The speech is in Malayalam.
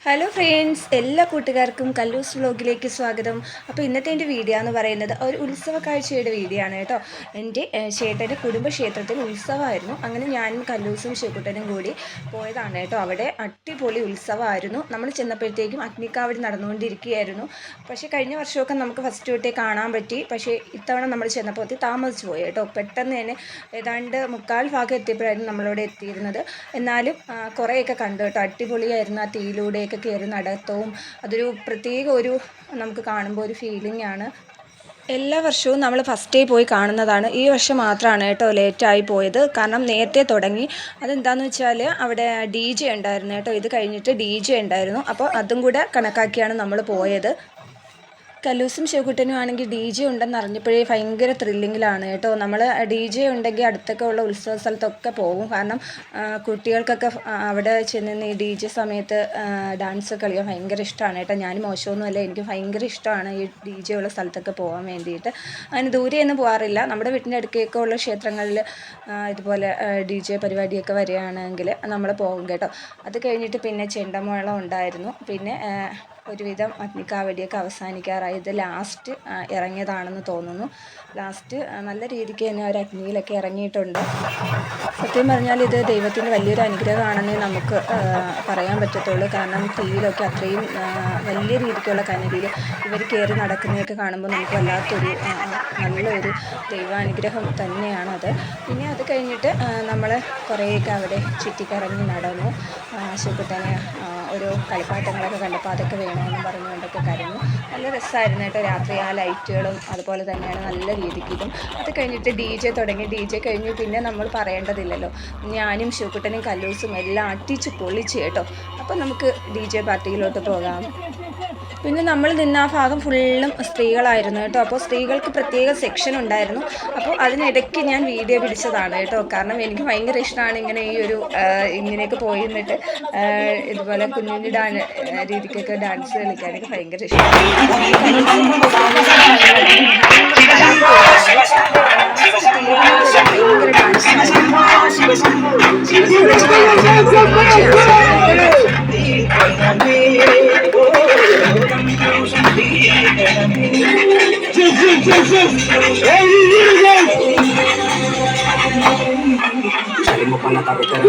ഹലോ ഫ്രണ്ട്സ്, എല്ലാ കൂട്ടുകാർക്കും കല്ലൂസ് വ്ലോഗിലേക്ക് സ്വാഗതം. അപ്പോൾ ഇന്നത്തെ എൻ്റെ വീഡിയോ എന്ന് പറയുന്നത് ഒരു ഉത്സവ കാഴ്ചയുടെ വീഡിയോ ആണ് കേട്ടോ. എൻ്റെ ചേട്ടൻ്റെ കുടുംബക്ഷേത്രത്തിൽ ഉത്സവമായിരുന്നു. അങ്ങനെ ഞാനും കല്ലൂസും ശിവക്കുട്ടനും കൂടി പോയതാണ് കേട്ടോ. അവിടെ അടിപൊളി ഉത്സവമായിരുന്നു. നമ്മൾ ചെന്നപ്പോഴത്തേക്കും അഗ്നിക്കാവടി നടന്നുകൊണ്ടിരിക്കുകയായിരുന്നു. പക്ഷേ കഴിഞ്ഞ വർഷമൊക്കെ നമുക്ക് ഫസ്റ്റ് തൊട്ടേ കാണാൻ പറ്റി. പക്ഷേ ഇത്തവണ നമ്മൾ ചെന്നപ്പോൾ താമസിച്ചു പോയി കേട്ടോ. പെട്ടെന്ന് തന്നെ ഏതാണ്ട് 3/4 ഭാഗം എത്തിയപ്പോഴായിരുന്നു നമ്മളവിടെ എത്തിയിരുന്നത്. എന്നാലും കുറേയൊക്കെ കണ്ടു കേട്ടോ. അടിപൊളിയായിരുന്നു. ആ തീയിലൂടെ കയറി നടത്തവും അതൊരു പ്രത്യേക നമുക്ക് കാണുമ്പോൾ ഒരു ഫീലിംഗ് ആണ്. എല്ലാ വർഷവും നമ്മൾ ഫസ്റ്റ് ഡേ പോയി കാണുന്നതാണ്. ഈ വർഷം മാത്രമാണ് കേട്ടോ ലേറ്റായി പോയത്. കാരണം നേരത്തെ തുടങ്ങി. അതെന്താണെന്ന് വെച്ചാൽ അവിടെ DJ ഉണ്ടായിരുന്നു കേട്ടോ. ഇത് കഴിഞ്ഞിട്ട് DJ ഉണ്ടായിരുന്നു. അപ്പോൾ അതും കൂടെ കണക്കാക്കിയാണ് നമ്മൾ പോയത്. കല്ലൂസും ശിവക്കുട്ടനും ആണെങ്കിൽ DJ ഉണ്ടെന്ന് അറിഞ്ഞപ്പോഴേ ഭയങ്കര ത്രില്ലിങ്ങിലാണ് കേട്ടോ. നമ്മൾ DJ ഉണ്ടെങ്കിൽ അടുത്തൊക്കെ ഉള്ള ഉത്സവ സ്ഥലത്തൊക്കെ പോകും. കാരണം കുട്ടികൾക്കൊക്കെ അവിടെ ചെന്ന് ഈ DJ സമയത്ത് ഡാൻസ് കളിക്കാൻ ഭയങ്കര ഇഷ്ടമാണ് കേട്ടോ. ഞാൻ മോശമൊന്നുമല്ല, എനിക്ക് ഭയങ്കര ഇഷ്ടമാണ് ഈ DJ ഉള്ള സ്ഥലത്തൊക്കെ പോകാൻ വേണ്ടിയിട്ട്. അതിന് ദൂരെയൊന്നും പോകാറില്ല. നമ്മുടെ വീട്ടിൻ്റെ അടുക്കൊക്കെ ഉള്ള ക്ഷേത്രങ്ങളിൽ ഇതുപോലെ DJ പരിപാടിയൊക്കെ വരികയാണെങ്കിൽ നമ്മൾ പോകും കേട്ടോ. അത് കഴിഞ്ഞിട്ട് പിന്നെ ചെണ്ടമേളം ഉണ്ടായിരുന്നു. പിന്നെ ഒരുവിധം അഗ്നിക്കാവടിയൊക്കെ അവസാനിക്കാറായി. ഇത് ലാസ്റ്റ് ഇറങ്ങിയതാണെന്ന് തോന്നുന്നു. ലാസ്റ്റ് നല്ല രീതിക്ക് തന്നെ ഒരു അഗ്നിയിലൊക്കെ ഇറങ്ങിയിട്ടുണ്ട്. സത്യം പറഞ്ഞാൽ ഇത് ദൈവത്തിൻ്റെ വലിയൊരു അനുഗ്രഹമാണെന്നേ നമുക്ക് പറയാൻ പറ്റത്തുള്ളൂ. കാരണം തീയിലൊക്കെ അത്രയും വലിയ രീതിക്കുള്ള കനലിൽ ഇവർ കയറി നടക്കുന്നതൊക്കെ കാണുമ്പോൾ നമുക്ക് വല്ലാത്തൊരു നല്ലൊരു ദൈവാനുഗ്രഹം തന്നെയാണത്. പിന്നെ അത് കഴിഞ്ഞിട്ട് നമ്മൾ കുറേയൊക്കെ അവിടെ ചുറ്റിക്കറങ്ങി നടന്നു. ശിവക്കുട്ടനെ ഓരോ കളിപ്പാട്ടങ്ങളൊക്കെ കണ്ടപ്പോൾ അതൊക്കെ വേണമെന്ന് പറഞ്ഞുകൊണ്ടൊക്കെ കരഞ്ഞു. നല്ല രസമായിരുന്നു കേട്ടോ. രാത്രി ആ ലൈറ്റുകളും അതുപോലെ തന്നെയാണ് നല്ല രീതിക്ക് ഇതും. അത് കഴിഞ്ഞിട്ട് DJ തുടങ്ങി. DJ കഴിഞ്ഞു പിന്നെ നമ്മൾ പറയേണ്ടതില്ലല്ലോ. ഞാനും ശിവക്കുട്ടനും കല്ലൂസും എല്ലാം അടിച്ച് പൊളിച്ച് കേട്ടോ. അപ്പോൾ നമുക്ക് DJ പാർട്ടിയിലോട്ട് പോകാം. പിന്നെ നമ്മൾ നിന്ന ആ ഭാഗം ഫുള്ളും സ്ത്രീകളായിരുന്നു കേട്ടോ. അപ്പോൾ സ്ത്രീകൾക്ക് പ്രത്യേക സെക്ഷൻ ഉണ്ടായിരുന്നു. അപ്പോൾ അതിനിടയ്ക്ക് ഞാൻ വീഡിയോ പിടിച്ചതാണ് കേട്ടോ. കാരണം എനിക്ക് ഭയങ്കര ഇഷ്ടമാണ് ഇങ്ങനെ ഇങ്ങനെയൊക്കെ പോയി നിന്നിട്ട് ഇതുപോലെ കുഞ്ഞു രീതിക്കൊക്കെ ഡാൻസ് കളിക്കാനൊക്കെ ഭയങ്കര ഇഷ്ടമാണ്. ഭയങ്കര Salimos para la carretera.